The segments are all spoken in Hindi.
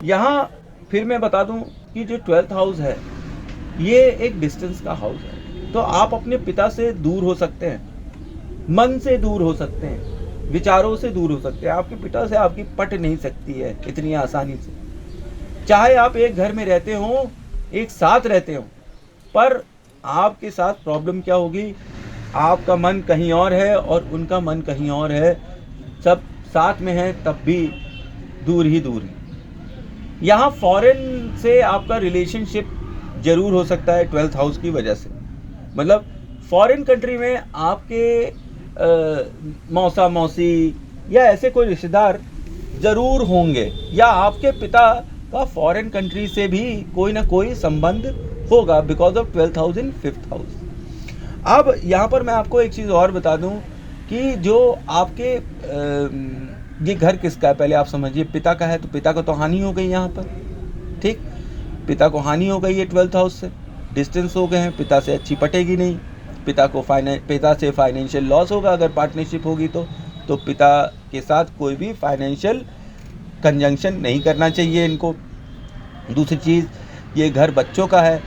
यहाँ फिर मैं बता दूं कि जो 12th हाउस है ये एक डिस्टेंस का हाउस है, तो आप अपने पिता से दूर हो सकते हैं, मन से दूर हो सकते हैं, विचारों से दूर हो सकते हैं। आपके पिता से आपकी पट नहीं सकती है इतनी आसानी से, चाहे आप एक घर में रहते हो, एक साथ रहते हो, पर आपके साथ प्रॉब्लम क्या होगी, आपका मन कहीं और है और उनका मन कहीं और है, सब साथ में है तब भी दूर ही दूर है। यहाँ फॉरेन से आपका रिलेशनशिप जरूर हो सकता है 12th हाउस की वजह से, मतलब फॉरेन कंट्री में आपके मौसा मौसी या ऐसे कोई रिश्तेदार जरूर होंगे, या आपके पिता का फॉरेन कंट्री से भी कोई ना कोई संबंध होगा because of 12th house in 5th house. अब यहाँ पर मैं आपको एक चीज़ और बता दूँ कि जो आपके ये घर किसका है पहले आप समझिए। पिता का है तो पिता को तो हानि हो गई यहाँ पर, ठीक, पिता को हानि हो गई है 12th हाउस से, डिस्टेंस हो गए हैं, पिता से अच्छी पटेगी नहीं, पिता से फाइनेंशियल लॉस होगा अगर पार्टनरशिप होगी तो पिता के साथ कोई भी फाइनेंशियल कंजंक्शन नहीं करना चाहिए इनको। दूसरी चीज़, ये घर बच्चों का है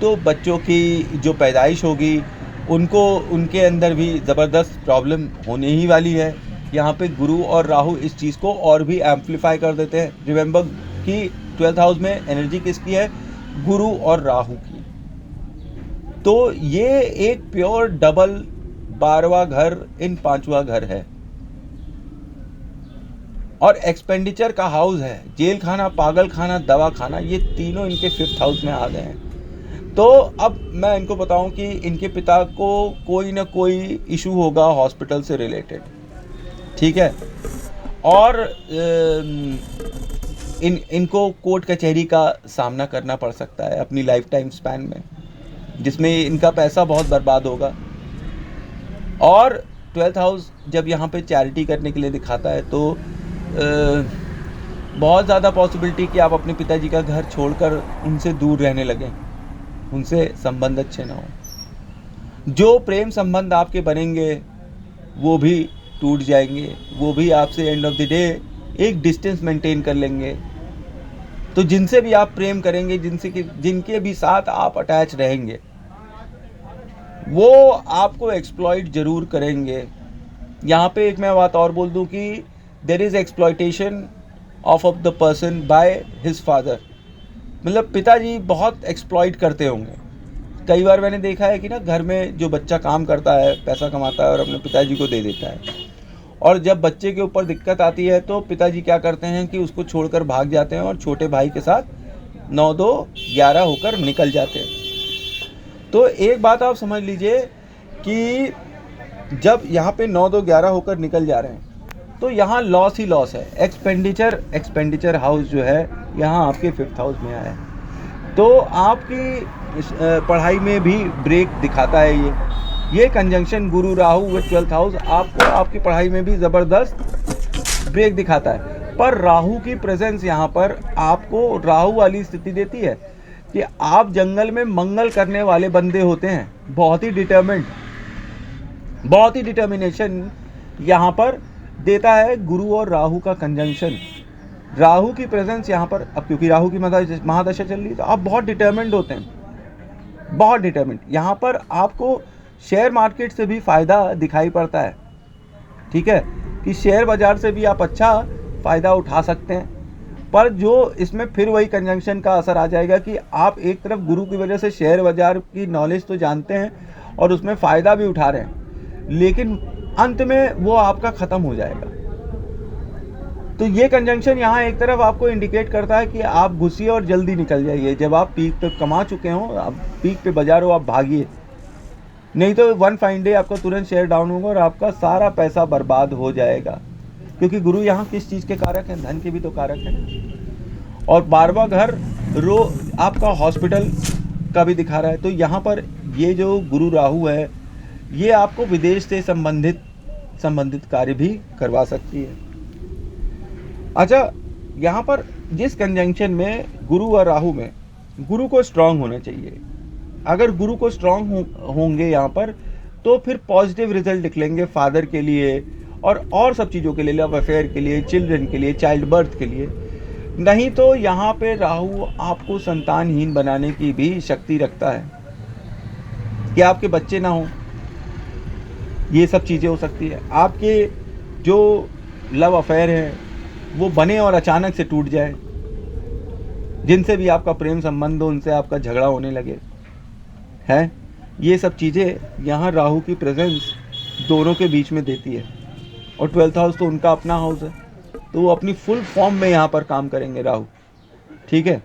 तो बच्चों की जो पैदाइश होगी उनको उनके अंदर भी ज़बरदस्त प्रॉब्लम होने ही वाली है। यहाँ पे गुरु और राहु इस चीज़ को और भी एम्पलीफाई कर देते हैं। रिमेंबर कि 12th हाउस में एनर्जी किसकी है, गुरु और राहु की। तो ये एक प्योर डबल 12वां घर इन 5वां घर है और एक्सपेंडिचर का हाउस है। जेल खाना, पागल खाना, दवा खाना, ये तीनों इनके 5th हाउस में आ गए हैं। तो अब मैं इनको बताऊं कि इनके पिता को कोई ना कोई इशू होगा हॉस्पिटल से रिलेटेड, ठीक है, और इनको कोर्ट कचहरी का सामना करना पड़ सकता है अपनी लाइफ टाइम स्पैन में, जिसमें इनका पैसा बहुत बर्बाद होगा। और 12th हाउस जब यहाँ पे चैरिटी करने के लिए दिखाता है तो बहुत ज़्यादा पॉसिबिलिटी कि आप अपने पिताजी का घर छोड़कर उनसे दूर रहने लगें, उनसे संबंध अच्छे ना हो। जो प्रेम संबंध आपके बनेंगे वो भी टूट जाएंगे, वो भी आपसे एंड ऑफ द डे एक डिस्टेंस मेंटेन कर लेंगे। तो जिनसे भी आप प्रेम करेंगे, जिनके भी साथ आप अटैच रहेंगे, वो आपको एक्सप्लॉइट जरूर करेंगे। यहाँ पे एक मैं बात और बोल दूँ कि there is exploitation of the person by his father, मतलब पिताजी बहुत एक्सप्लॉइट करते होंगे। कई बार मैंने देखा है कि ना घर में जो बच्चा काम करता है, पैसा कमाता है और अपने पिताजी को दे देता है, और जब बच्चे के ऊपर दिक्कत आती है तो पिताजी क्या करते हैं कि उसको छोड़कर भाग जाते हैं और छोटे भाई के साथ 9-2-11 होकर निकल जाते हैं। तो एक बात आप समझ लीजिए कि जब यहाँ पे 9-2-11 होकर निकल जा रहे हैं तो यहाँ लॉस ही लॉस है। एक्सपेंडिचर हाउस जो है यहाँ आपके 5th हाउस में आया है, तो आपकी पढ़ाई में भी ब्रेक दिखाता है। ये conjunction Guru Rahu with 12th house आपको आपकी पढ़ाई में भी ज़बरदस्त ब्रेक दिखाता है। पर राहु की प्रेजेंस यहाँ पर आपको राहु वाली स्थिति देती है कि आप जंगल में मंगल करने वाले बंदे होते हैं, बहुत ही डिटर्मिनेशन यहाँ पर देता है गुरु और राहु का कंजंक्शन। राहु की प्रेजेंस यहाँ पर, अब क्योंकि राहु की महादशा चल रही है तो आप बहुत डिटर्मिन्ड होते हैं, बहुत डिटर्मिन्ड। यहाँ पर आपको शेयर मार्केट से भी फ़ायदा दिखाई पड़ता है, ठीक है, कि शेयर बाज़ार से भी आप अच्छा फ़ायदा उठा सकते हैं। पर जो इसमें फिर वही कंजंक्शन का असर आ जाएगा कि आप एक तरफ गुरु की वजह से शेयर बाज़ार की नॉलेज तो जानते हैं और उसमें फ़ायदा भी उठा रहे हैं, लेकिन अंत में वो आपका ख़त्म हो जाएगा। तो ये कंजंक्शन यहाँ एक तरफ आपको इंडिकेट करता है कि आप घुसिए और जल्दी निकल जाइए। जब आप पीक पे कमा चुके हो, आप पीक पे बाजार हो, आप भागिए, नहीं तो वन फाइन डे आपका तुरंत शेयर डाउन होगा और आपका सारा पैसा बर्बाद हो जाएगा। क्योंकि गुरु यहाँ किस चीज़ के कारक हैं, धन के भी तो कारक हैं। और 12वां घर आपका हॉस्पिटल का भी दिखा रहा है। तो यहाँ पर ये जो गुरु राहु है ये आपको विदेश से संबंधित कार्य भी करवा सकती है। अच्छा, यहाँ पर जिस कंजंक्शन में गुरु और राहु में, गुरु को स्ट्रांग होना चाहिए। अगर गुरु को स्ट्रांग होंगे यहाँ पर तो फिर पॉजिटिव रिजल्ट निकलेंगे फादर के लिए और सब चीज़ों के लिए, लव अफेयर के लिए, चिल्ड्रन के लिए, चाइल्ड बर्थ के लिए। नहीं तो यहाँ पे राहु आपको संतानहीन बनाने की भी शक्ति रखता है कि आपके बच्चे ना हो। ये सब चीज़ें हो सकती है। आपके जो लव अफेयर है वो बने और अचानक से टूट जाए। जिनसे भी आपका प्रेम संबंध हो उनसे आपका झगड़ा होने लगे है। ये सब चीज़ें यहाँ राहु की प्रेजेंस दोनों के बीच में देती है। और 12th हाउस तो उनका अपना हाउस है, तो वो अपनी फुल फॉर्म में यहाँ पर काम करेंगे राहु। ठीक है।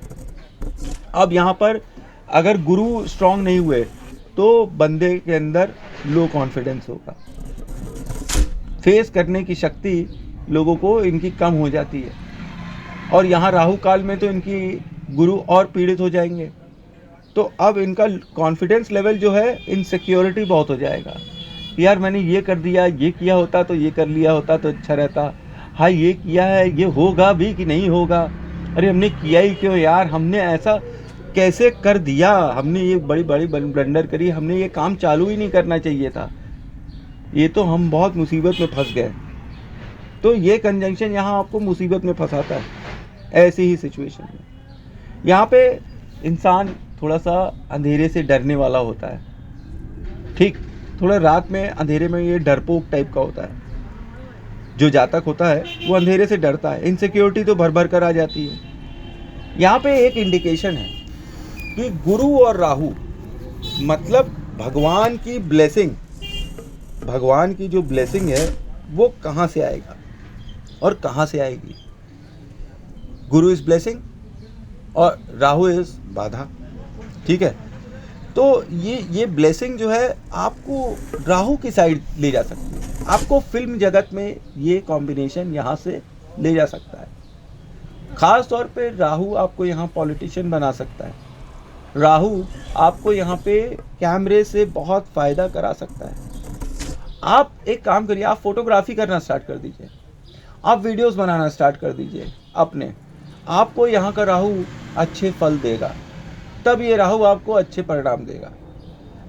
अब यहाँ पर अगर गुरु स्ट्रांग नहीं हुए तो बंदे के अंदर लो कॉन्फिडेंस होगा, फेस करने की शक्ति लोगों को इनकी कम हो जाती है। और यहाँ राहु काल में तो इनकी गुरु और पीड़ित हो जाएंगे, तो अब इनका कॉन्फिडेंस लेवल जो है, इनसिक्योरिटी बहुत हो जाएगा। यार मैंने ये कर दिया, ये किया होता तो ये कर लिया होता तो अच्छा रहता, हाँ ये किया है, ये होगा भी कि नहीं होगा, अरे हमने किया ही क्यों यार, हमने ऐसा कैसे कर दिया, हमने ये बड़ी बड़ी ब्लंडर करी, हमने ये काम चालू ही नहीं करना चाहिए था, ये तो हम बहुत मुसीबत में फंस गए। तो ये कंजंक्शन यहाँ आपको मुसीबत में फंसाता है। ऐसी ही सिचुएशन में यहाँ पे इंसान थोड़ा सा अंधेरे से डरने वाला होता है। ठीक, थोड़ा रात में अंधेरे में ये डरपोक टाइप का होता है। जो जातक होता है वो अंधेरे से डरता है, इनसिक्योरिटी तो भर भर कर आ जाती है। यहाँ पे एक इंडिकेशन है कि गुरु और राहु मतलब भगवान की ब्लेसिंग, भगवान की जो ब्लेसिंग है वो कहाँ से आएगा और कहाँ से आएगी। गुरु इज ब्लेसिंग और राहु इज बाधा। ठीक है। तो ये ब्लेसिंग जो है आपको राहु की साइड ले जा सकती है, आपको फिल्म जगत में ये कॉम्बिनेशन यहाँ से ले जा सकता है। खास तौर पे राहु आपको यहाँ पॉलिटिशियन बना सकता है। राहु आपको यहाँ पे कैमरे से बहुत फ़ायदा करा सकता है। आप एक काम करिए, आप फोटोग्राफी करना स्टार्ट कर दीजिए, आप वीडियोस बनाना स्टार्ट कर दीजिए अपने। आपको यहाँ का राहु अच्छे फल देगा, तब ये राहु आपको अच्छे परिणाम देगा।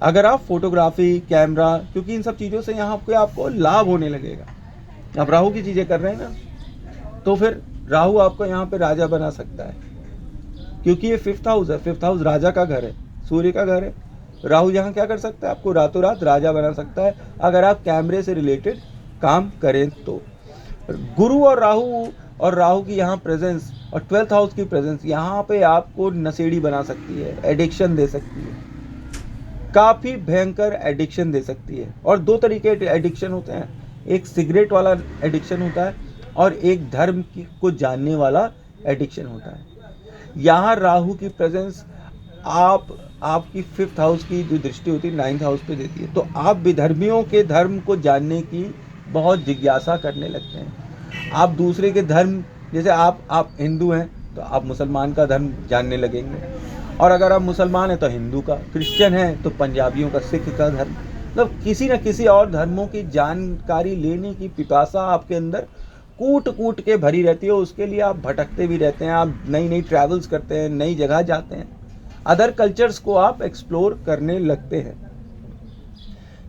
अगर आप फोटोग्राफी, कैमरा, क्योंकि इन सब चीज़ों से यहाँ पे आपको लाभ होने लगेगा। आप राहु की चीज़ें कर रहे हैं ना, तो फिर राहु आपको यहाँ पे राजा बना सकता है, क्योंकि ये 5th हाउस है। 5th हाउस राजा का घर है, सूर्य का घर है। राहु यहाँ क्या कर सकता है, आपको रातों रात राजा बना सकता है अगर आप कैमरे से रिलेटेड काम करें तो। गुरु और राहु की यहाँ प्रेजेंस और 12th हाउस की प्रेजेंस यहाँ पे आपको नशेड़ी बना सकती है, एडिक्शन दे सकती है, काफ़ी भयंकर एडिक्शन दे सकती है। और दो तरीके के एडिक्शन होते हैं, एक सिगरेट वाला एडिक्शन होता है और एक धर्म को जानने वाला एडिक्शन होता है। यहाँ राहु की प्रेजेंस आपकी 5th हाउस की जो दृष्टि होती है 9th हाउस पे देती है, तो आप विधर्मियों के धर्म को जानने की बहुत जिज्ञासा करने लगते हैं। आप दूसरे के धर्म, जैसे आप हिंदू हैं तो आप मुसलमान का धर्म जानने लगेंगे, और अगर आप मुसलमान हैं तो हिंदू का, क्रिश्चियन हैं तो पंजाबियों का, सिख का धर्म, मतलब किसी न किसी और धर्मों की जानकारी लेने की पिपासा आपके अंदर कूट कूट के भरी रहती है। उसके लिए आप भटकते भी रहते हैं, आप नई नई ट्रैवल्स करते हैं, नई जगह जाते हैं, अदर कल्चर्स को आप एक्सप्लोर करने लगते हैं।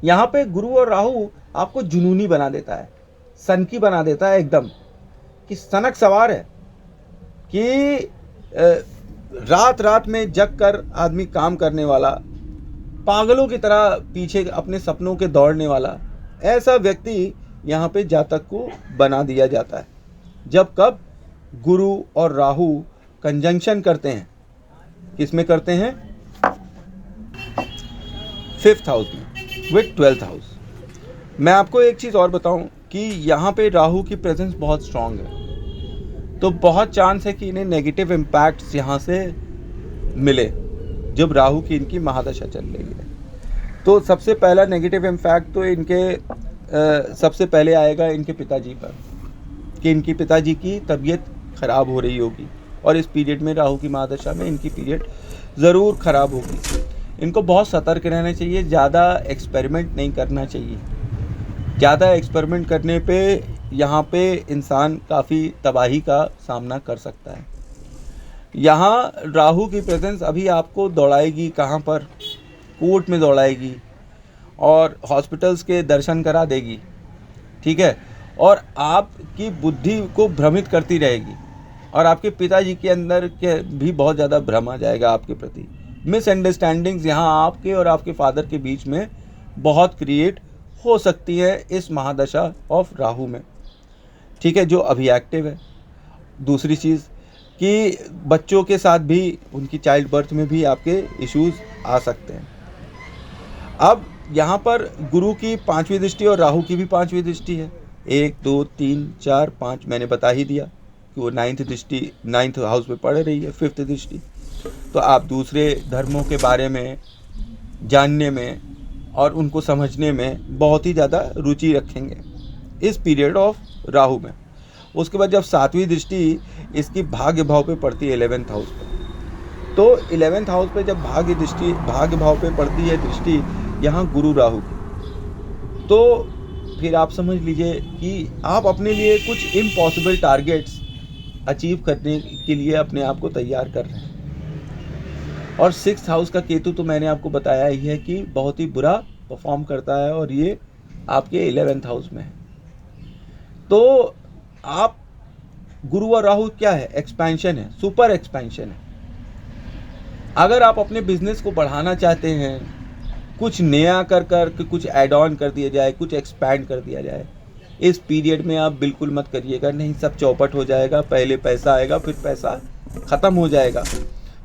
यहाँ पे गुरु और राहु आपको जुनूनी बना देता है, सनकी बना देता है एकदम, कि सनक सवार है कि रात रात में जग कर आदमी काम करने वाला, पागलों की तरह पीछे अपने सपनों के दौड़ने वाला, ऐसा व्यक्ति यहाँ पे जातक को बना दिया जाता है जब कब गुरु और राहु कंजंक्शन करते हैं। किसमें करते हैं? 5th हाउस में विद 12th हाउस। मैं आपको एक चीज़ और बताऊं कि यहाँ पे राहु की प्रेजेंस बहुत स्ट्रांग है, तो बहुत चांस है कि इन्हें नेगेटिव इम्पैक्ट्स यहाँ से मिले जब राहु की इनकी महादशा चल रही है। तो सबसे पहला नेगेटिव इम्पैक्ट तो इनके सबसे पहले आएगा इनके पिताजी पर, कि इनकी पिताजी की तबीयत ख़राब हो रही होगी, और इस पीरियड में राहु की महादशा में इनकी पीरियड ज़रूर ख़राब होगी। इनको बहुत सतर्क रहना चाहिए, ज़्यादा एक्सपेरिमेंट नहीं करना चाहिए। ज़्यादा एक्सपेरिमेंट करने पे यहाँ पे इंसान काफ़ी तबाही का सामना कर सकता है। यहाँ राहु की प्रेजेंस अभी आपको दौड़ाएगी कहाँ पर? कोर्ट में दौड़ाएगी और हॉस्पिटल्स के दर्शन करा देगी। ठीक है। और आपकी बुद्धि को भ्रमित करती रहेगी और आपके पिताजी के अंदर के भी बहुत ज़्यादा भ्रम आ जाएगा आपके प्रति। मिसअंडरस्टैंडिंग्स यहाँ आपके और आपके फादर के बीच में बहुत क्रिएट हो सकती है इस महादशा ऑफ राहु में, ठीक है, जो अभी एक्टिव है। दूसरी चीज़ कि बच्चों के साथ भी उनकी चाइल्ड बर्थ में भी आपके इश्यूज आ सकते हैं। अब यहाँ पर गुरु की 5वीं दृष्टि और राहु की भी 5वीं दृष्टि है। 1 2 3 4 5 मैंने बता ही दिया कि वो 9th दृष्टि 9th हाउस में पड़ रही है, 5th दृष्टि। तो आप दूसरे धर्मों के बारे में जानने में और उनको समझने में बहुत ही ज़्यादा रुचि रखेंगे इस पीरियड ऑफ राहु में। उसके बाद जब 7वीं दृष्टि इसकी भाग्य भाव पे पड़ती है 11th हाउस पे, तो 11th हाउस पे जब भाग्य भाव पे पड़ती है दृष्टि यहाँ गुरु राहु की, तो फिर आप समझ लीजिए कि आप अपने लिए कुछ इम्पॉसिबल टारगेट्स अचीव करने के लिए अपने आप को तैयार कर रहे हैं। और 6th हाउस का केतु तो मैंने आपको बताया ही है कि बहुत ही बुरा परफॉर्म करता है और ये आपके 11th हाउस में है। तो आप गुरु और राहु क्या है? एक्सपेंशन है, सुपर एक्सपेंशन है। अगर आप अपने बिजनेस को बढ़ाना चाहते हैं, कुछ नया कर कुछ ऐड ऑन कर दिया जाए, कुछ एक्सपैंड कर दिया जाए, इस पीरियड में आप बिल्कुल मत करिएगा। नहीं, सब चौपट हो जाएगा। पहले पैसा आएगा, फिर पैसा ख़त्म हो जाएगा।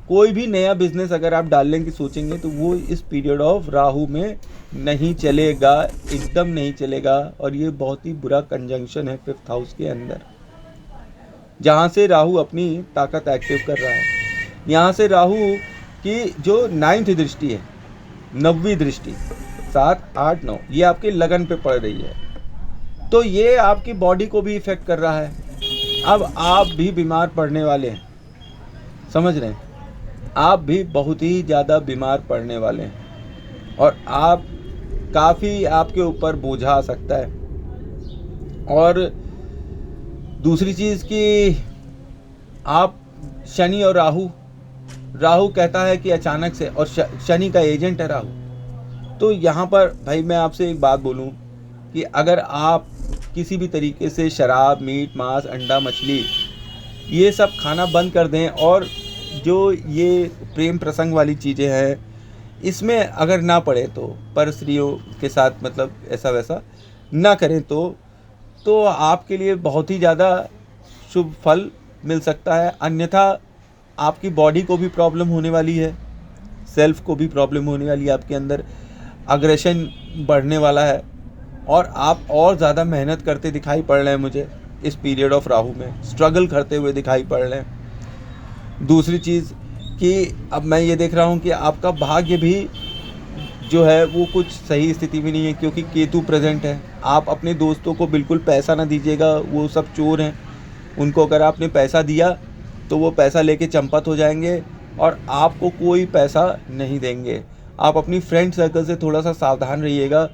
कोई भी नया बिजनेस अगर आप डालने की सोचेंगे तो वो इस पीरियड ऑफ राहु में नहीं चलेगा, एकदम नहीं चलेगा। और ये बहुत ही बुरा कंजंक्शन है 5th हाउस के अंदर, जहाँ से राहु अपनी ताकत एक्टिव कर रहा है। यहाँ से राहु की जो 9th दृष्टि है, 9वीं दृष्टि, 7 8 9, ये आपके लगन पे पड़ रही है। तो ये आपकी बॉडी को भी इफेक्ट कर रहा है। अब आप भी बीमार पड़ने वाले हैं, समझ रहे हैं? आप भी बहुत ही ज़्यादा बीमार पड़ने वाले हैं और आप काफ़ी आपके ऊपर बोझा आ सकता है। और दूसरी चीज़ कि आप शनि और राहु कहता है कि अचानक से, और शनि का एजेंट है राहु। तो यहाँ पर भाई मैं आपसे एक बात बोलूँ कि अगर आप किसी भी तरीके से शराब, मीट, मांस, अंडा, मछली ये सब खाना बंद कर दें और जो ये प्रेम प्रसंग वाली चीज़ें हैं इसमें अगर ना पड़े, तो पर स्त्रियों के साथ मतलब ऐसा वैसा ना करें, तो आपके लिए बहुत ही ज़्यादा शुभ फल मिल सकता है। अन्यथा आपकी बॉडी को भी प्रॉब्लम होने वाली है, सेल्फ को भी प्रॉब्लम होने वाली है, आपके अंदर अग्रेशन बढ़ने वाला है और आप और ज़्यादा मेहनत करते दिखाई पड़ रहे हैं मुझे इस पीरियड ऑफ राहु में, स्ट्रगल करते हुए दिखाई पड़ रहे हैं। दूसरी चीज़ कि अब मैं ये देख रहा हूँ कि आपका भाग्य भी जो है वो कुछ सही स्थिति में नहीं है, क्योंकि केतु प्रेजेंट है। आप अपने दोस्तों को बिल्कुल पैसा ना दीजिएगा, वो सब चोर हैं। उनको अगर आपने पैसा दिया तो वो पैसा लेके चंपत हो जाएंगे और आपको कोई पैसा नहीं देंगे। आप अपनी फ्रेंड सर्कल से थोड़ा सा सावधान रहिएगा।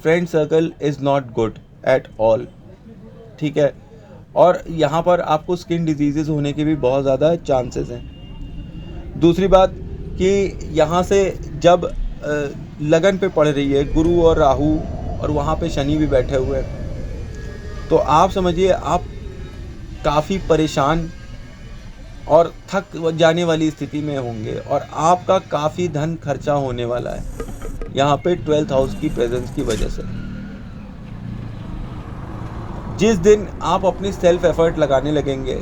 Friend circle is not good at all, ठीक है। और यहाँ पर आपको स्किन डिजीज़ेज़ होने के भी बहुत ज़्यादा चांसेस हैं। दूसरी बात कि यहाँ से जब लगन पे पड़ रही है गुरु और राहु और वहाँ पे शनि भी बैठे हुए हैं, तो आप समझिए आप काफ़ी परेशान और थक जाने वाली स्थिति में होंगे और आपका काफ़ी धन खर्चा होने वाला है यहाँ पे 12th हाउस की प्रेजेंस की वजह से। जिस दिन आप अपनी सेल्फ एफर्ट लगाने लगेंगे,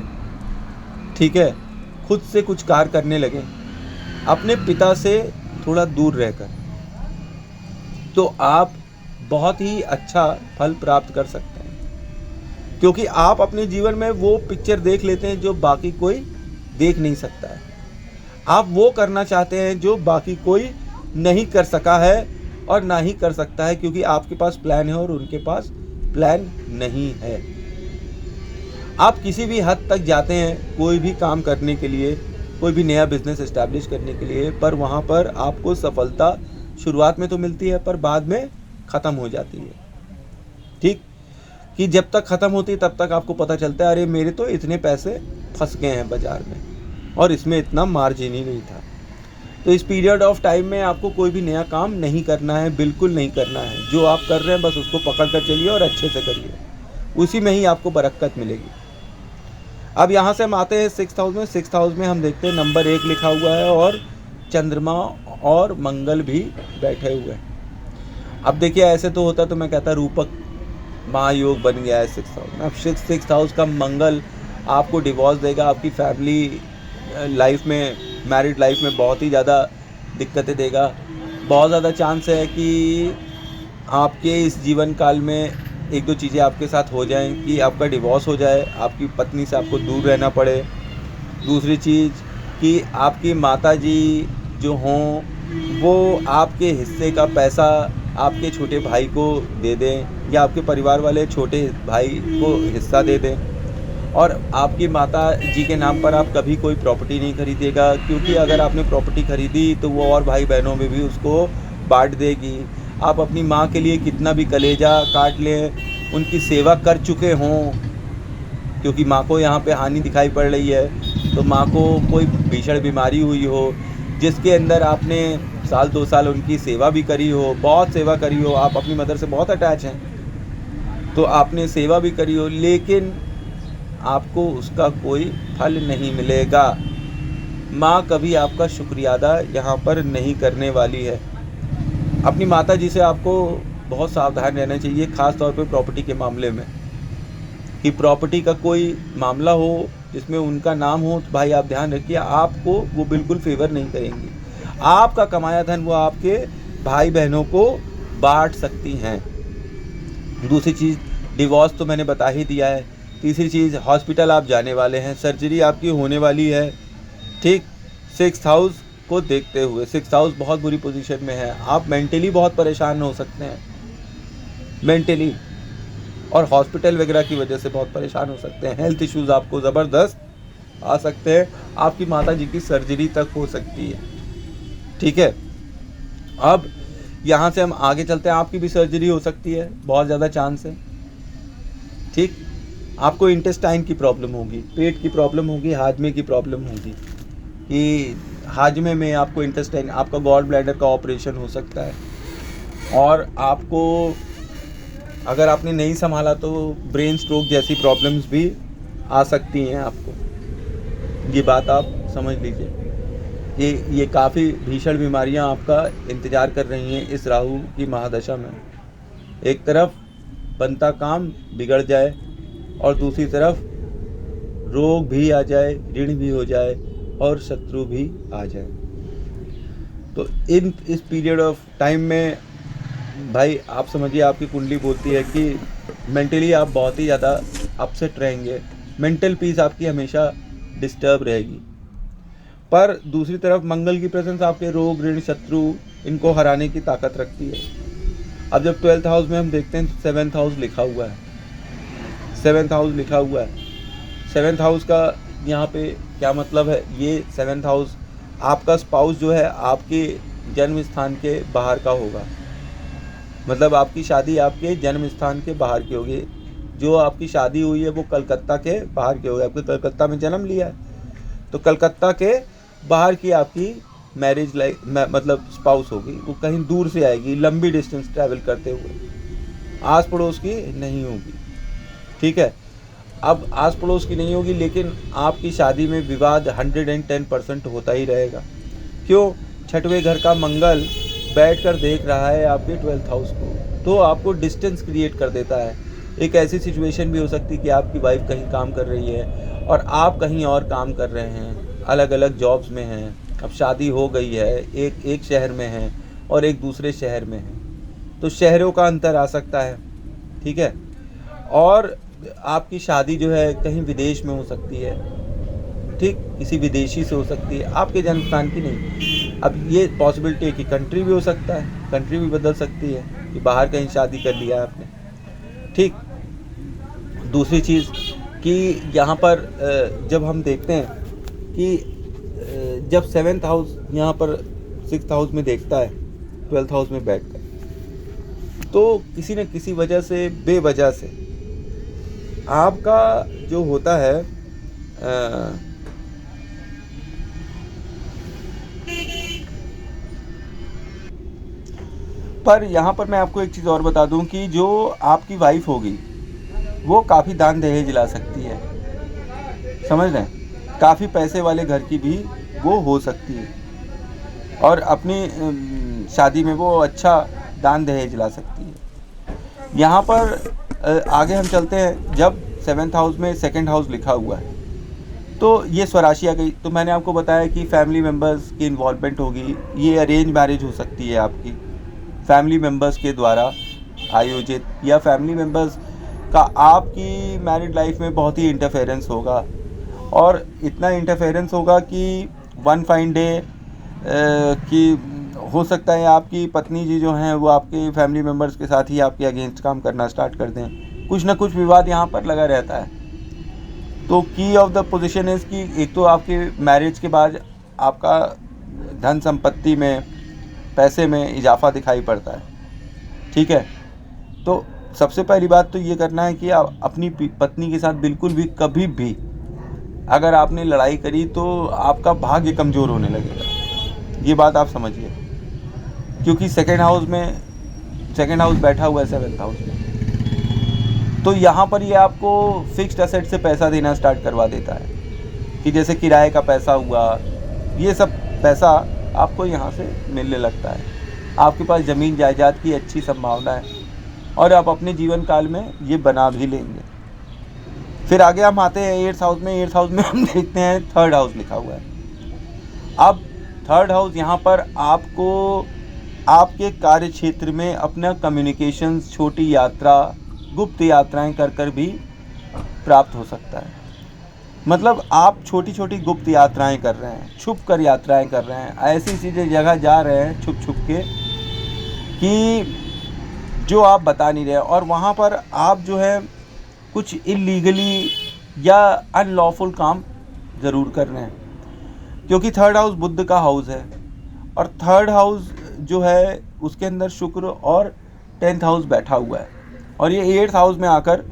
ठीक है, खुद से कुछ कार्य करने लगें, अपने पिता से थोड़ा दूर रहकर, तो आप बहुत ही अच्छा फल प्राप्त कर सकते हैं। क्योंकि आप अपने जीवन में वो पिक्चर देख लेते हैं जो बाकी कोई देख नहीं सकता है। आप वो करना चाहते हैं जो बाकी कोई नहीं कर सका है और ना ही कर सकता है, क्योंकि आपके पास प्लान है और उनके पास प्लान नहीं है। आप किसी भी हद तक जाते हैं कोई भी काम करने के लिए, कोई भी नया बिजनेस एस्टैब्लिश करने के लिए, पर वहाँ पर आपको सफलता शुरुआत में तो मिलती है पर बाद में ख़त्म हो जाती है। ठीक कि जब तक ख़त्म होती है तब तक आपको पता चलता है अरे मेरे तो इतने पैसे फंस गए हैं बाज़ार में और इसमें इतना मार्जिन ही नहीं था। तो इस पीरियड ऑफ टाइम में आपको कोई भी नया काम नहीं करना है, बिल्कुल नहीं करना है। जो आप कर रहे हैं बस उसको पकड़ कर चलिए और अच्छे से करिए, उसी में ही आपको बरकत मिलेगी। अब यहाँ से हम आते हैं 6th हाउस में। 6th हाउस में हम देखते हैं नंबर 1 लिखा हुआ है और चंद्रमा और मंगल भी बैठे हुए हैं। अब देखिए ऐसे तो होता तो मैं कहता रूपक महायोग बन गया है 6th हाउस में। अब 6th हाउस का मंगल आपको डिवोर्स देगा, आपकी फैमिली लाइफ में, मैरिड लाइफ में बहुत ही ज़्यादा दिक्कतें देगा। बहुत ज़्यादा चांस है कि आपके इस जीवन काल में 1-2 चीज़ें आपके साथ हो जाएं कि आपका डिवोर्स हो जाए, आपकी पत्नी से आपको दूर रहना पड़े। दूसरी चीज़ कि आपकी माताजी जो हों वो आपके हिस्से का पैसा आपके छोटे भाई को दे दें या आपके परिवार वाले छोटे भाई को हिस्सा दे दें। और आपकी माता जी के नाम पर आप कभी कोई प्रॉपर्टी नहीं खरीदिएगा, क्योंकि अगर आपने प्रॉपर्टी खरीदी तो वो और भाई बहनों में भी उसको बांट देगी। आप अपनी माँ के लिए कितना भी कलेजा काट लें, उनकी सेवा कर चुके हों, क्योंकि माँ को यहाँ पे हानि दिखाई पड़ रही है, तो माँ को कोई भीषण बीमारी हुई हो जिसके अंदर आपने 1-2 साल उनकी सेवा भी करी हो, बहुत सेवा करी हो, आप अपनी मदर से बहुत अटैच हैं, तो आपने सेवा भी करी हो, लेकिन आपको उसका कोई फल नहीं मिलेगा। माँ कभी आपका शुक्रिया अदा यहाँ पर नहीं करने वाली है। अपनी माता जी से आपको बहुत सावधान रहना चाहिए, ख़ास तौर पे प्रॉपर्टी के मामले में, कि प्रॉपर्टी का कोई मामला हो जिसमें उनका नाम हो तो भाई आप ध्यान रखिए, आपको वो बिल्कुल फेवर नहीं करेंगी। आपका कमाया धन वो आपके भाई बहनों को बांट सकती हैं। दूसरी चीज़ डिवोर्स तो मैंने बता ही दिया है। तीसरी चीज़ हॉस्पिटल आप जाने वाले हैं, सर्जरी आपकी होने वाली है, ठीक। 6th हाउस को देखते हुए 6th हाउस बहुत बुरी पोजीशन में है। आप मेंटली बहुत परेशान हो सकते हैं, मेंटली, और हॉस्पिटल वगैरह की वजह से बहुत परेशान हो सकते हैं। हेल्थ इश्यूज़ आपको ज़बरदस्त आ सकते हैं, आपकी माता जी की सर्जरी तक हो सकती है, ठीक है। अब यहाँ से हम आगे चलते हैं, आपकी भी सर्जरी हो सकती है, बहुत ज़्यादा चांस है, ठीक। आपको इंटेस्टाइन की प्रॉब्लम होगी, पेट की प्रॉब्लम होगी, हाजमे की प्रॉब्लम होगी, कि हाजमे में आपको इंटेस्टाइन, आपका गॉल ब्लैडर का ऑपरेशन हो सकता है, और आपको अगर आपने नहीं संभाला तो ब्रेन स्ट्रोक जैसी प्रॉब्लम्स भी आ सकती हैं आपको। ये बात आप समझ लीजिए कि ये काफ़ी भीषण बीमारियां आपका इंतज़ार कर रही हैं इस राहु की महादशा में। एक तरफ बनता काम बिगड़ जाए और दूसरी तरफ रोग भी आ जाए, ऋण भी हो जाए और शत्रु भी आ जाए। तो इस पीरियड ऑफ टाइम में भाई आप समझिए, आपकी कुंडली बोलती है कि मेंटली आप बहुत ही ज़्यादा अपसेट रहेंगे, मेंटल पीस आपकी हमेशा डिस्टर्ब रहेगी। पर दूसरी तरफ मंगल की प्रेजेंस आपके रोग, ऋण, शत्रु इनको हराने की ताकत रखती है। अब जब 12th हाउस में हम देखते हैं तो 7th हाउस लिखा हुआ है, 7th हाउस लिखा हुआ है। 7th हाउस का यहाँ पे क्या मतलब है? ये 7th हाउस आपका स्पाउस जो है आपके जन्म स्थान के बाहर का होगा, मतलब आपकी शादी आपके जन्म स्थान के बाहर की होगी। जो आपकी शादी हुई है वो कलकत्ता के बाहर की होगी, आपने कलकत्ता में जन्म लिया है तो कलकत्ता के बाहर की आपकी मैरिज लाइफ मतलब स्पाउस होगी, वो कहीं दूर से आएगी, लंबी डिस्टेंस ट्रैवल करते हुए, आस पड़ोस की नहीं होगी, ठीक है। अब आस पड़ोस की नहीं होगी, लेकिन आपकी शादी में विवाद 110% होता ही रहेगा। क्यों? छठवें घर का मंगल बैठकर देख रहा है आपके 12th हाउस को, तो आपको डिस्टेंस क्रिएट कर देता है। एक ऐसी सिचुएशन भी हो सकती है कि आपकी वाइफ कहीं काम कर रही है और आप कहीं और काम कर रहे हैं, अलग अलग जॉब्स में हैं। अब शादी हो गई है, एक शहर में है और एक दूसरे शहर में है, तो शहरों का अंतर आ सकता है, ठीक है। और आपकी शादी जो है कहीं विदेश में हो सकती है, ठीक, किसी विदेशी से हो सकती है, आपके जन्म स्थान की नहीं। अब ये पॉसिबिलिटी है कि कंट्री भी हो सकता है, कंट्री भी बदल सकती है कि बाहर कहीं शादी कर लिया आपने, ठीक। दूसरी चीज़ कि यहाँ पर जब हम देखते हैं कि जब 7th हाउस यहाँ पर 6th हाउस में देखता है 12th हाउस में बैठकर, तो किसी न किसी वजह से, बेवजह से आपका जो होता है पर यहाँ पर मैं आपको एक चीज़ और बता दूं कि जो आपकी वाइफ होगी वो काफ़ी दान दहेज ला सकती है समझ रहे हैं, काफ़ी पैसे वाले घर की भी वो हो सकती है और अपनी शादी में वो अच्छा दान दहेज ला सकती है। यहाँ पर आगे हम चलते हैं। जब 7th हाउस में 2nd हाउस लिखा हुआ है तो ये स्वराशि आ गई। तो मैंने आपको बताया कि फैमिली मेम्बर्स की इन्वॉल्वमेंट होगी। ये अरेंज मैरिज हो सकती है आपकी, फैमिली मेम्बर्स के द्वारा आयोजित, या फैमिली मेम्बर्स का आपकी मैरिड लाइफ में बहुत ही इंटरफेरेंस होगा। और इतना इंटरफेरेंस होगा कि वन फाइन डे कि हो सकता है आपकी पत्नी जी जो हैं वो आपके फैमिली मेम्बर्स के साथ ही आपके अगेंस्ट काम करना स्टार्ट कर दें। कुछ ना कुछ विवाद यहाँ पर लगा रहता है। तो की ऑफ द पोजीशन इज़ कि एक तो आपके मैरिज के बाद आपका धन संपत्ति में, पैसे में इजाफा दिखाई पड़ता है, ठीक है। तो सबसे पहली बात तो ये करना है कि आप अपनी पत्नी के साथ बिल्कुल भी कभी भी अगर आपने लड़ाई करी तो आपका भाग्य कमज़ोर होने लगेगा। ये बात आप समझिए, क्योंकि 2nd हाउस बैठा हुआ है 7th हाउस में। तो यहाँ पर ये आपको फिक्स्ड असेट से पैसा देना स्टार्ट करवा देता है कि जैसे किराए का पैसा हुआ, ये सब पैसा आपको यहाँ से मिलने लगता है। आपके पास ज़मीन जायदाद की अच्छी संभावना है और आप अपने जीवन काल में ये बना भी लेंगे। फिर आगे हम आते हैं 8th हाउस में। 8th हाउस में हम देखते हैं 3rd हाउस लिखा हुआ है। अब 3rd हाउस यहाँ पर आपको आपके कार्य क्षेत्र में अपना कम्युनिकेशंस, छोटी यात्रा, गुप्त यात्राएं कर भी प्राप्त हो सकता है। मतलब आप छोटी छोटी गुप्त यात्राएं कर रहे हैं, छुप कर यात्राएं कर रहे हैं, ऐसी सीधे जगह जा रहे हैं छुप छुप के कि जो आप बता नहीं रहे, और वहाँ पर आप जो है कुछ इलीगली या अनलॉफुल काम ज़रूर कर रहे हैं, क्योंकि 3rd हाउस बुध का हाउस है और 3rd हाउस जो है उसके अंदर शुक्र और 10th हाउस बैठा हुआ है और ये 8th हाउस में आकर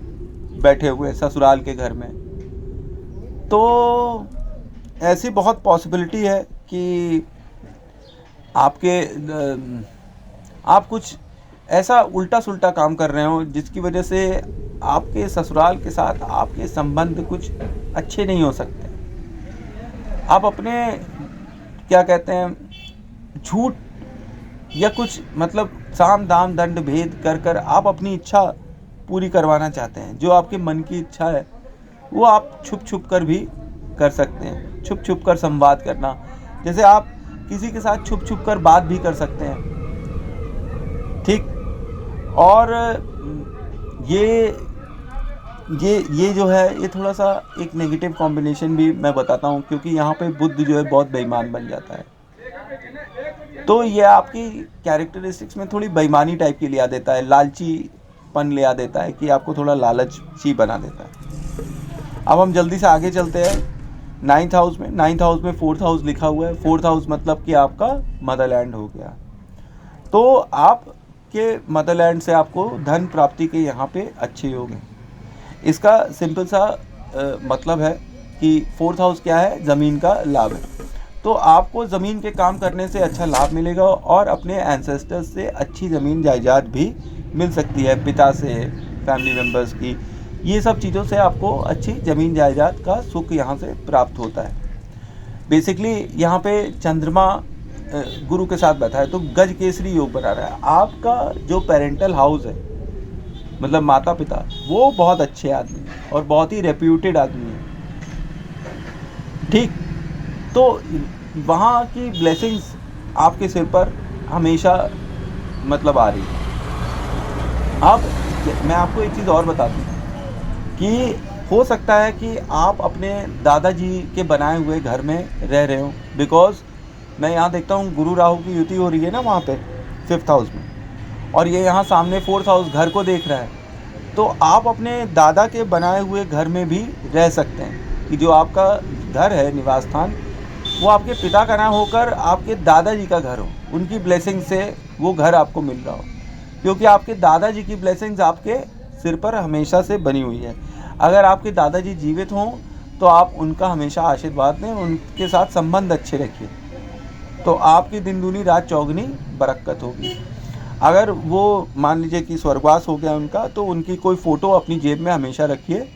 बैठे हुए हैं ससुराल के घर में। तो ऐसी बहुत पॉसिबिलिटी है कि आप कुछ ऐसा उल्टा सुल्टा काम कर रहे हो जिसकी वजह से आपके ससुराल के साथ आपके संबंध कुछ अच्छे नहीं हो सकते। आप अपने क्या कहते हैं झूठ या कुछ मतलब साम दाम दंड भेद कर आप अपनी इच्छा पूरी करवाना चाहते हैं। जो आपके मन की इच्छा है वो आप छुप छुप कर भी कर सकते हैं। छुप छुप कर संवाद करना, जैसे आप किसी के साथ छुप छुप कर बात भी कर सकते हैं, ठीक। और ये जो है ये थोड़ा सा एक नेगेटिव कॉम्बिनेशन भी मैं बताता हूँ, क्योंकि यहाँ पे बुध जो है बहुत बेईमान बन जाता है। तो ये आपकी कैरेक्टरिस्टिक्स में थोड़ी बेईमानी टाइप की ले आ देता है, लालचीपन ले आ देता है कि आपको थोड़ा लालची बना देता है। अब हम जल्दी से आगे चलते हैं 9th हाउस में। 9th हाउस में 4th हाउस लिखा हुआ है। 4th हाउस मतलब कि आपका मदरलैंड हो गया। तो आपके मदरलैंड से आपको धन प्राप्ति के यहाँ पे अच्छे योग हैं। इसका सिंपल सा मतलब है कि 4th हाउस क्या है, ज़मीन का लाभ है। तो आपको ज़मीन के काम करने से अच्छा लाभ मिलेगा और अपने एंसेस्टर्स से अच्छी ज़मीन जायदाद भी मिल सकती है, पिता से, फैमिली मेम्बर्स की, ये सब चीज़ों से आपको अच्छी ज़मीन जायदाद का सुख यहाँ से प्राप्त होता है। बेसिकली यहाँ पे चंद्रमा गुरु के साथ बैठा है तो गज केसरी योग बना रहा है। आपका जो पेरेंटल हाउस है मतलब माता पिता, वो बहुत अच्छे आदमी हैं और बहुत ही रेप्यूटेड आदमी हैं, ठीक। तो वहाँ की ब्लेसिंग्स आपके सिर पर हमेशा मतलब आ रही है। अब मैं आपको एक चीज़ और बता दूँ कि हो सकता है कि आप अपने दादाजी के बनाए हुए घर में रह रहे हो, बिकॉज मैं यहाँ देखता हूँ गुरु राहु की युति हो रही है ना वहाँ पे 5th हाउस में, और ये यहाँ सामने 4th हाउस घर को देख रहा है। तो आप अपने दादा के बनाए हुए घर में भी रह सकते हैं कि जो आपका घर है, निवास स्थान, वो आपके पिता का ना होकर आपके दादाजी का घर हो, उनकी ब्लेसिंग से वो घर आपको मिल रहा हो, क्योंकि आपके दादाजी की ब्लेसिंग्स आपके सिर पर हमेशा से बनी हुई है। अगर आपके दादाजी जीवित हों तो आप उनका हमेशा आशीर्वाद दें, उनके साथ संबंध अच्छे रखिए, तो आपकी दिन दूनी रात चौगनी बरकत होगी। अगर वो मान लीजिए कि स्वर्गवास हो गया उनका, तो उनकी कोई फ़ोटो अपनी जेब में हमेशा रखिए,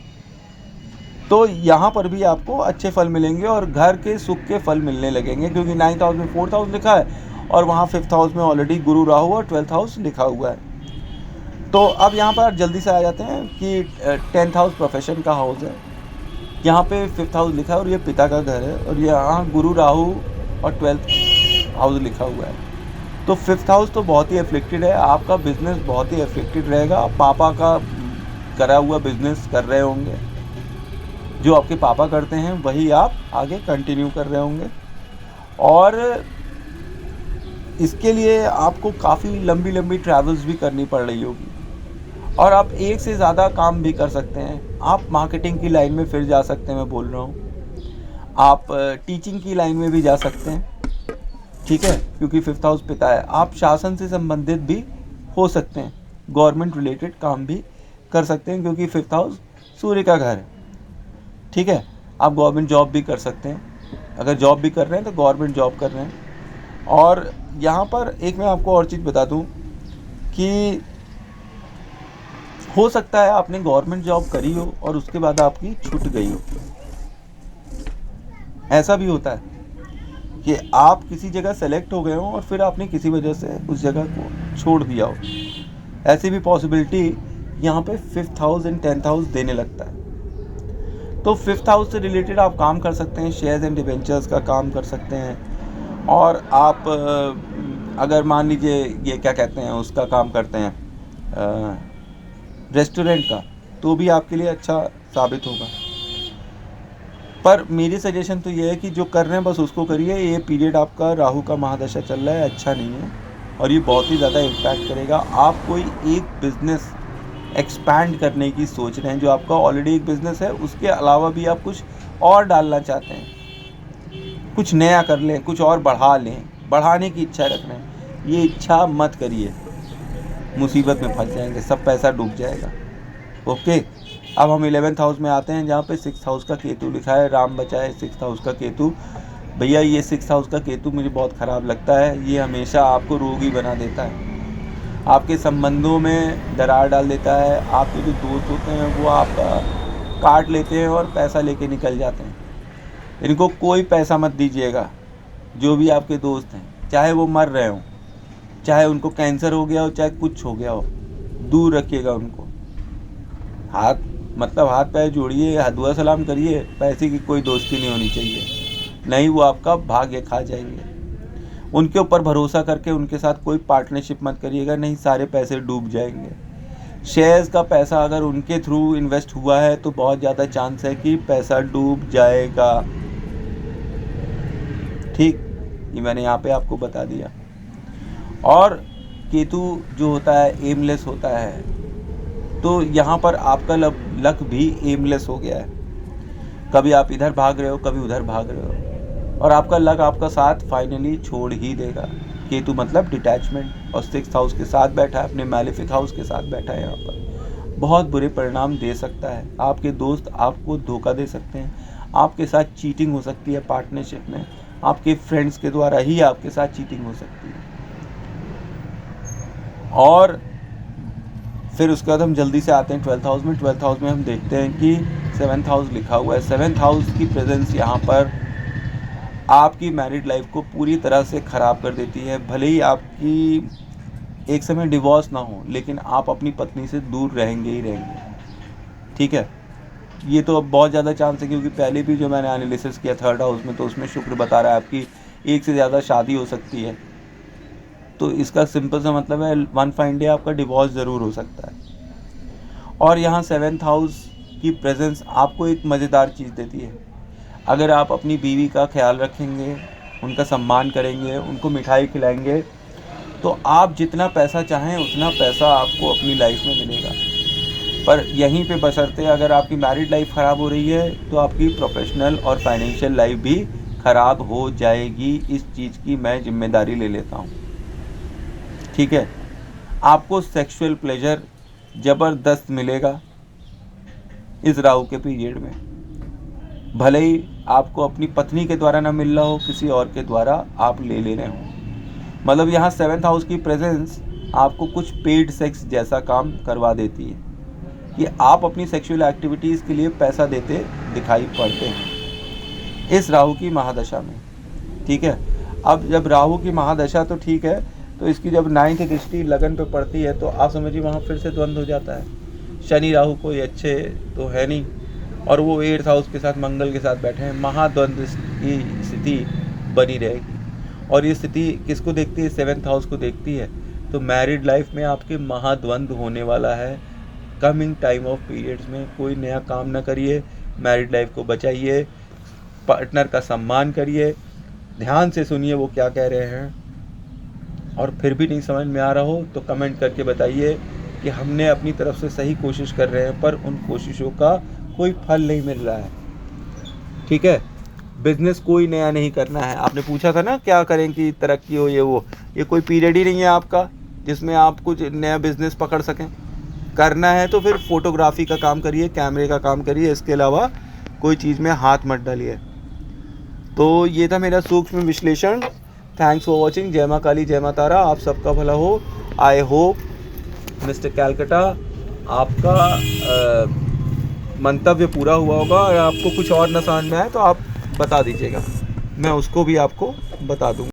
तो यहाँ पर भी आपको अच्छे फल मिलेंगे और घर के सुख के फल मिलने लगेंगे, क्योंकि 9th हाउस में 4th हाउस लिखा है और वहाँ 5th हाउस में ऑलरेडी गुरु राहु और 12th हाउस लिखा हुआ है। तो अब यहाँ पर जल्दी से आ जाते हैं कि 10th हाउस प्रोफेशन का हाउस है, यहाँ पे 5th हाउस लिखा है और ये पिता का घर है, और यहाँ गुरु राहु और 12th हाउस लिखा हुआ है। तो 5th हाउस तो बहुत ही अफ्लिक्टेड है, आपका बिजनेस बहुत ही अफ्लिक्टेड रहेगा। पापा का करा हुआ बिजनेस कर रहे होंगे, जो आपके पापा करते हैं वही आप आगे कंटिन्यू कर रहे होंगे, और इसके लिए आपको काफ़ी लंबी लंबी ट्रैवल्स भी करनी पड़ रही होगी, और आप एक से ज़्यादा काम भी कर सकते हैं। आप मार्केटिंग की लाइन में फिर जा सकते हैं, मैं बोल रहा हूँ, आप टीचिंग की लाइन में भी जा सकते हैं, ठीक है, क्योंकि 5th हाउस पिता है। आप शासन से संबंधित भी हो सकते हैं, गवर्नमेंट रिलेटेड काम भी कर सकते हैं, क्योंकि 5th हाउस सूर्य का घर है, ठीक है। आप गवर्नमेंट जॉब भी कर सकते हैं, अगर जॉब भी कर रहे हैं तो गवर्नमेंट जॉब कर रहे हैं। और यहाँ पर एक मैं आपको और चीज़ बता दूँ कि हो सकता है आपने गवर्नमेंट जॉब करी हो और उसके बाद आपकी छूट गई हो। ऐसा भी होता है कि आप किसी जगह सेलेक्ट हो गए हो और फिर आपने किसी वजह से उस जगह को छोड़ दिया हो। ऐसी भी पॉसिबिलिटी यहाँ पे 5th house and 10th house देने लगता है। तो 5th हाउस से रिलेटेड आप काम कर सकते हैं, शेयर्स एंड डिबेंचर्स का काम कर सकते हैं, और आप अगर मान लीजिए ये क्या कहते हैं उसका काम करते हैं रेस्टोरेंट का, तो भी आपके लिए अच्छा साबित होगा। पर मेरी सजेशन तो ये है कि जो कर रहे हैं बस उसको करिए। ये पीरियड आपका राहु का महादशा चल रहा है, अच्छा नहीं है, और ये बहुत ही ज़्यादा इम्पैक्ट करेगा। आप कोई एक बिज़नेस एक्सपैंड करने की सोच रहे हैं, जो आपका ऑलरेडी एक बिज़नेस है, उसके अलावा भी आप कुछ और डालना चाहते हैं, कुछ नया कर लें, कुछ और बढ़ा लें, बढ़ाने की इच्छा रख रहे हैं, ये इच्छा मत करिए, मुसीबत में फंस जाएंगे, सब पैसा डूब जाएगा। ओके, अब हम 11th हाउस में आते हैं, जहाँ पे 6th हाउस का केतु लिखा है, राम बचाए 6th हाउस का केतु। भैया ये 6th हाउस का केतु मुझे बहुत ख़राब लगता है, ये हमेशा आपको रोगी बना देता है, आपके संबंधों में दरार डाल देता है। आपके जो दोस्त होते हैं वो आपका काट लेते हैं और पैसा लेके निकल जाते हैं। इनको कोई पैसा मत दीजिएगा, जो भी आपके दोस्त हैं, चाहे वो मर रहे हों, चाहे उनको कैंसर हो गया हो, चाहे कुछ हो गया हो, दूर रखिएगा उनको। हाथ पैर जोड़िए, दुआ सलाम करिए, पैसे की कोई दोस्ती नहीं होनी चाहिए, नहीं वो आपका भाग्य खा जाएंगे। उनके ऊपर भरोसा करके उनके साथ कोई पार्टनरशिप मत करिएगा, नहीं सारे पैसे डूब जाएंगे। शेयर्स का पैसा अगर उनके थ्रू इन्वेस्ट हुआ है तो बहुत ज़्यादा चांस है कि पैसा डूब जाएगा, ठीक, ये मैंने यहाँ पे आपको बता दिया। और केतु जो होता है एमलेस होता है, तो यहाँ पर आपका लक भी एमलेस हो गया है। कभी आप इधर भाग रहे हो, कभी उधर भाग रहे हो, और आपका लक आपका साथ फाइनली छोड़ ही देगा। केतु मतलब डिटैचमेंट, और 6th हाउस के साथ बैठा है, अपने मैलेफिक हाउस के साथ बैठा है, यहाँ पर बहुत बुरे परिणाम दे सकता है। आपके दोस्त आपको धोखा दे सकते हैं, आपके साथ चीटिंग हो सकती है पार्टनरशिप में, आपके फ्रेंड्स के द्वारा ही आपके साथ चीटिंग हो सकती है। और फिर उसके बाद हम जल्दी से आते हैं 12th हाउस में। 12th हाउस में हम देखते हैं कि 7th हाउस लिखा हुआ है। 7th हाउस की प्रेजेंस यहाँ पर आपकी मैरिड लाइफ को पूरी तरह से ख़राब कर देती है। भले ही आपकी एक समय डिवोर्स ना हो, लेकिन आप अपनी पत्नी से दूर रहेंगे ही रहेंगे, ठीक है। ये तो अब बहुत ज़्यादा चांस है, क्योंकि पहले भी जो मैंने एनालिसिस किया 3rd हाउस में, तो उसमें शुक्र बता रहा है आपकी एक से ज़्यादा शादी हो सकती है। तो इसका सिंपल सा मतलब है वन फाइन डे आपका डिवोर्स ज़रूर हो सकता है। और यहाँ 7th हाउस की प्रेजेंस आपको एक मज़ेदार चीज़ देती है। अगर आप अपनी बीवी का ख्याल रखेंगे, उनका सम्मान करेंगे, उनको मिठाई खिलाएंगे, तो आप जितना पैसा चाहें उतना पैसा आपको अपनी लाइफ में मिलेगा। पर यहीं पे बशर्ते अगर आपकी मैरिड लाइफ ख़राब हो रही है, तो आपकी प्रोफेशनल और फाइनेंशियल लाइफ भी ख़राब हो जाएगी। इस चीज़ की मैं जिम्मेदारी ले लेता हूँ, ठीक है। आपको सेक्सुअल प्लेजर ज़बरदस्त मिलेगा इस राहु के पीरियड में, भले ही आपको अपनी पत्नी के द्वारा ना मिल रहा हो, किसी और के द्वारा आप ले रहे हो। मतलब यहाँ 7th हाउस की प्रेजेंस आपको कुछ पेड सेक्स जैसा काम करवा देती है, कि आप अपनी सेक्सुअल एक्टिविटीज़ के लिए पैसा देते दिखाई पड़ते हैं इस राहु की महादशा में। ठीक है, अब जब राहु की महादशा तो ठीक है, तो इसकी जब 9th दृष्टि लगन पे पड़ती है तो आप समझिए वहाँ फिर से द्वंद्व हो जाता है। शनि राहु कोई अच्छे तो है नहीं, और वो 8th हाउस के साथ मंगल के साथ बैठे हैं, महाद्वंद्व की स्थिति बनी रहेगी। और ये स्थिति किसको देखती है? 7th हाउस को देखती है। तो मैरिड लाइफ में आपके महाद्वंद्व होने वाला है कमिंग टाइम ऑफ पीरियड्स में। कोई नया काम ना करिए, मैरिड लाइफ को बचाइए, पार्टनर का सम्मान करिए, ध्यान से सुनिए वो क्या कह रहे हैं। और फिर भी नहीं समझ में आ रहा हो तो कमेंट करके बताइए कि हमने अपनी तरफ से सही कोशिश कर रहे हैं पर उन कोशिशों का कोई फल नहीं मिल रहा है। ठीक है, बिजनेस कोई नया नहीं करना है। आपने पूछा था ना क्या करें कि तरक्की हो, ये कोई पीरियड ही नहीं है आपका जिसमें आप कुछ नया बिजनेस पकड़ सकें। करना है तो फिर फोटोग्राफी का काम करिए, कैमरे का काम करिए, इसके अलावा कोई चीज़ में हाथ मत डालिए। तो ये था मेरा सूक्ष्म विश्लेषण। Thanks for watching. जय माँ काली, जय माँ तारा, आप सबका भला हो। आई होप मिस्टर कैलकाटा आपका मंतव्य पूरा हुआ होगा। और आपको कुछ और न समझ में आए तो आप बता दीजिएगा, मैं उसको भी आपको बता दूँगा।